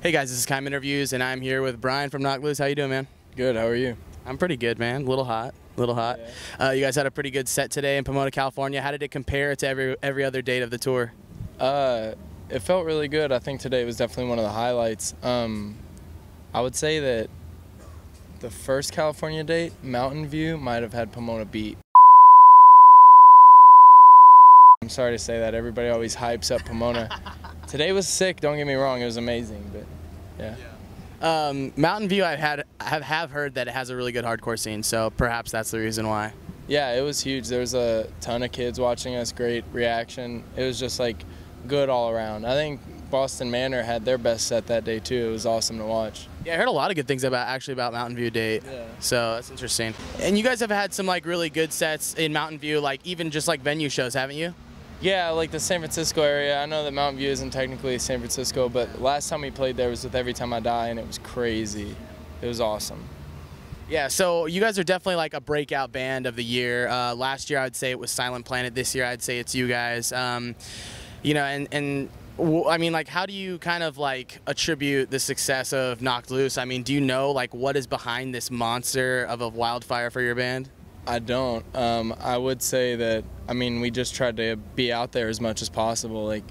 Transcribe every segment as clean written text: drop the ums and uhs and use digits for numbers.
Hey guys, this is Kime Interviews, and I'm here with Bryan from Knocked Loose. How you doing, man? Good. How are you? I'm pretty good, man. A little hot. Yeah. You guys had a pretty good set today in Pomona, California. How did it compare to every other date of the tour? It felt really good. I think today was definitely one of the highlights. I would say that the first California date, Mountain View, might have had Pomona beat. I'm sorry to say that. Everybody always hypes up Pomona. Today was sick. Don't get me wrong. It was amazing, but yeah. Mountain View, I have heard that it has a really good hardcore scene, so perhaps that's the reason why. Yeah, it was huge. There was a ton of kids watching us. Great reaction. It was just like good all around. I think Boston Manor had their best set that day too. It was awesome to watch. Yeah, I heard a lot of good things about Mountain View date. Yeah. So that's interesting. And you guys have had some like really good sets in Mountain View, like even just like venue shows, haven't you? Yeah, like the San Francisco area. I know that Mountain View isn't technically San Francisco, but last time we played there was with Every Time I Die, and it was crazy. It was awesome. Yeah, so you guys are definitely like a breakout band of the year. Last year I'd say it was Silent Planet. This year I'd say it's you guys. You know, and I mean, like, how do you kind of like attribute the success of Knocked Loose? I mean, do you know like what is behind this monster of a wildfire for your band? I don't. I would say that, I mean, we just tried to be out there as much as possible, like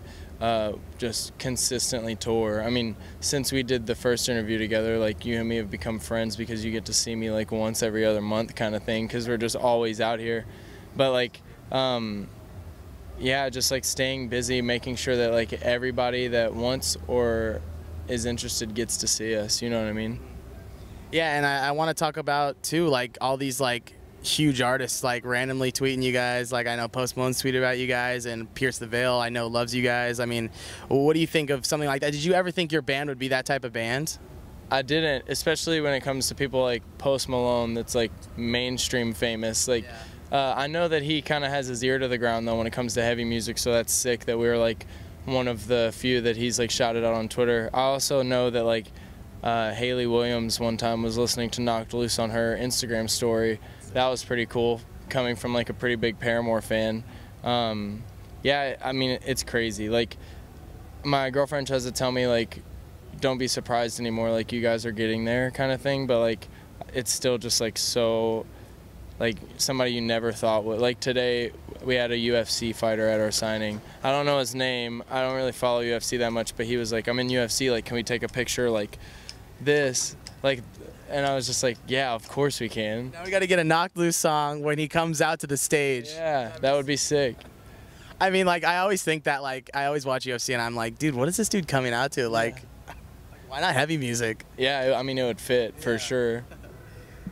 just consistently tour. I mean, since we did the first interview together, like you and me have become friends because you get to see me like once every other month kind of thing because we're just always out here. But like, yeah, just like staying busy, making sure that like everybody that wants or is interested gets to see us, you know what I mean? Yeah, and I want to talk about too, like all these like huge artists like randomly tweeting you guys. Like I know Post Malone's tweeted about you guys, and Pierce the Veil I know loves you guys. I mean, what do you think of something like that? Did you ever think your band would be that type of band? I didn't, especially when it comes to people like Post Malone that's like mainstream famous. Like I know that he kind of has his ear to the ground though when it comes to heavy music, so that's sick that we were like one of the few that he's like shouted out on Twitter. I also know that like Haley Williams one time was listening to Knocked Loose on her Instagram story. That was pretty cool, coming from like a pretty big Paramore fan. Yeah, I mean, it's crazy. Like, my girlfriend tries to tell me, like, don't be surprised anymore, like, you guys are getting there kind of thing, but, like, it's still just, like, so, like, somebody you never thought would. Like, today, we had a UFC fighter at our signing. I don't know his name. I don't really follow UFC that much, but he was like, I'm in UFC, like, can we take a picture, like, this? Like, and I was just like, yeah, of course we can. Now we got to get a Knocked Loose song when he comes out to the stage. Yeah, that would be sick. I mean, like, I always think that, like, I always watch UFC and I'm like, dude, what is this dude coming out to? Like, why not heavy music? Yeah, I mean, it would fit for sure.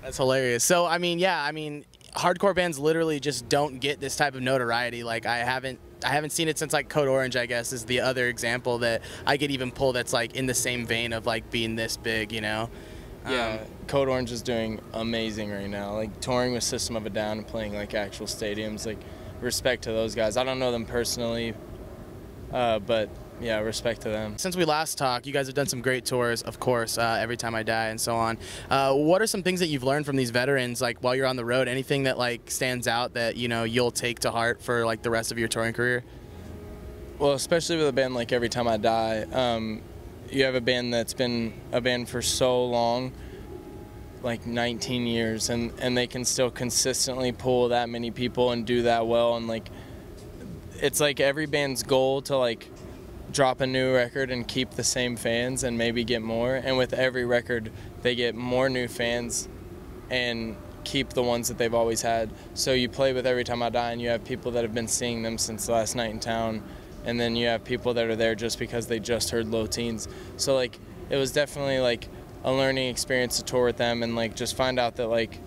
That's hilarious. So, I mean, yeah, I mean, hardcore bands literally just don't get this type of notoriety. Like, I haven't seen it since, like, Code Orange, I guess, is the other example that I could even pull that's, like, in the same vein of, like, being this big, you know? Yeah, Code Orange is doing amazing right now. Like, touring with System of a Down and playing, like, actual stadiums. Like, respect to those guys. I don't know them personally, but, yeah, respect to them. Since we last talked, you guys have done some great tours, of course, Every Time I Die and so on. What are some things that you've learned from these veterans, like, while you're on the road? Anything that, like, stands out that, you know, you'll take to heart for, like, the rest of your touring career? Well, especially with a band like Every Time I Die, you have a band that's been a band for so long, like 19 years, and they can still consistently pull that many people and do that well. And like, it's like every band's goal to like drop a new record and keep the same fans and maybe get more. And with every record, they get more new fans and keep the ones that they've always had. So you play with Every Time I Die and you have people that have been seeing them since the last night in town. And then you have people that are there just because they just heard Low Teens. So, like, it was definitely, like, a learning experience to tour with them and, like, just find out that, like,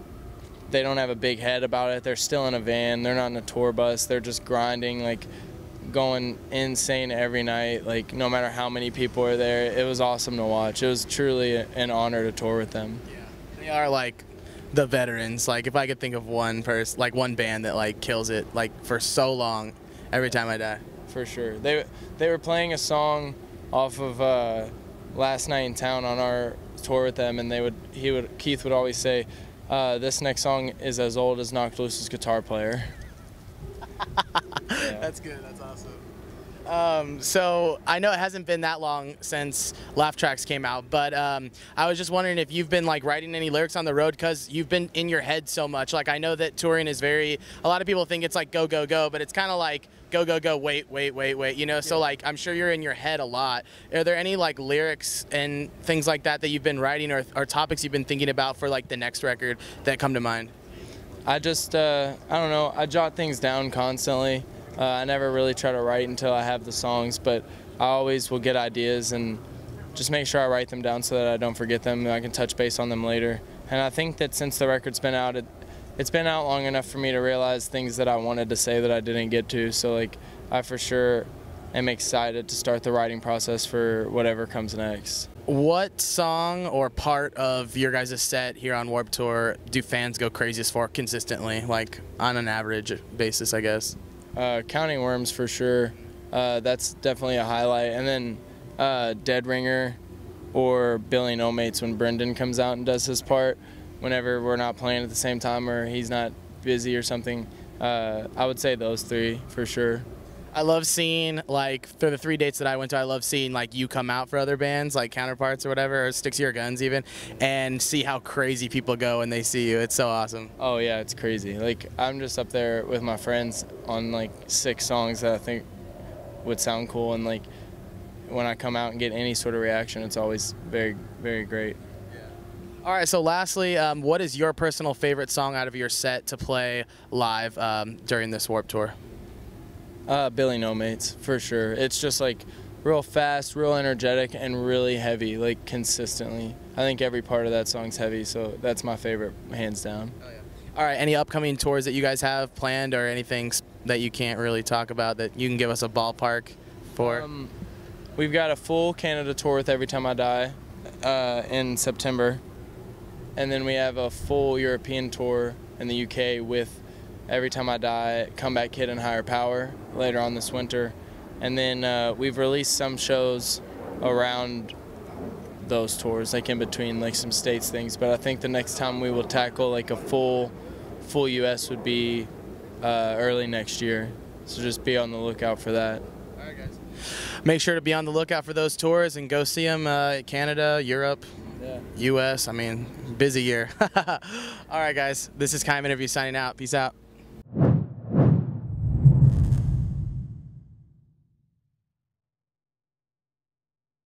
they don't have a big head about it. They're still in a van. They're not in a tour bus. They're just grinding, like, going insane every night, like, no matter how many people are there. It was awesome to watch. It was truly an honor to tour with them. Yeah. They are, like, the veterans. Like, if I could think of one person, like, one band that, like, kills it, like, for so long, Every Time I Die. For sure. They were playing a song off of Last Night in Town on our tour with them, and Keith would always say, this next song is as old as Knocked Loose's guitar player. Yeah. That's good. That's awesome. So I know it hasn't been that long since Laugh Tracks came out, but I was just wondering if you've been like writing any lyrics on the road, because you've been in your head so much. Like I know that touring is a lot of people think it's like go, go, go, but it's kind of like go, go, go, wait, wait, wait, wait, you know? So like I'm sure you're in your head a lot. Are there any like lyrics and things like that you've been writing, or topics you've been thinking about for like the next record that come to mind? I just, I don't know, I jot things down constantly. I never really try to write until I have the songs, but I always will get ideas and just make sure I write them down so that I don't forget them and I can touch base on them later. And I think that since the record's been out, it's been out long enough for me to realize things that I wanted to say that I didn't get to. So like, I for sure am excited to start the writing process for whatever comes next. What song or part of your guys' set here on Warped Tour do fans go craziest for consistently, like on an average basis, I guess? Counting Worms for sure. That's definitely a highlight. And then Dead Ringer or Billy No Mates when Brendan comes out and does his part whenever we're not playing at the same time or he's not busy or something. I would say those three for sure. I love seeing, like, through the 3 dates that I went to, I love seeing, like, you come out for other bands, like Counterparts or whatever, or Sticks to Your Guns even, and see how crazy people go when they see you. It's so awesome. Oh, yeah, it's crazy. Like, I'm just up there with my friends on, like, 6 songs that I think would sound cool, and, like, when I come out and get any sort of reaction, it's always very, very great. All right, so lastly, what is your personal favorite song out of your set to play live during this Warped Tour? Billy No Mates, for sure. It's just like real fast, real energetic, and really heavy, like consistently. I think every part of that song's heavy, so that's my favorite, hands down. Oh, yeah. All right, any upcoming tours that you guys have planned, or anything that you can't really talk about that you can give us a ballpark for? We've got a full Canada tour with Every Time I Die in September, and then we have a full European tour in the UK with Every Time I Die, Comeback Kid, and Higher Power later on this winter. And then we've released some shows around those tours, like in between, like some States things. But I think the next time we will tackle like a full US would be early next year. So just be on the lookout for that. All right, guys. Make sure to be on the lookout for those tours and go see them Canada, Europe, yeah. US. I mean, busy year. All right, guys. This is Kime Interview signing out. Peace out.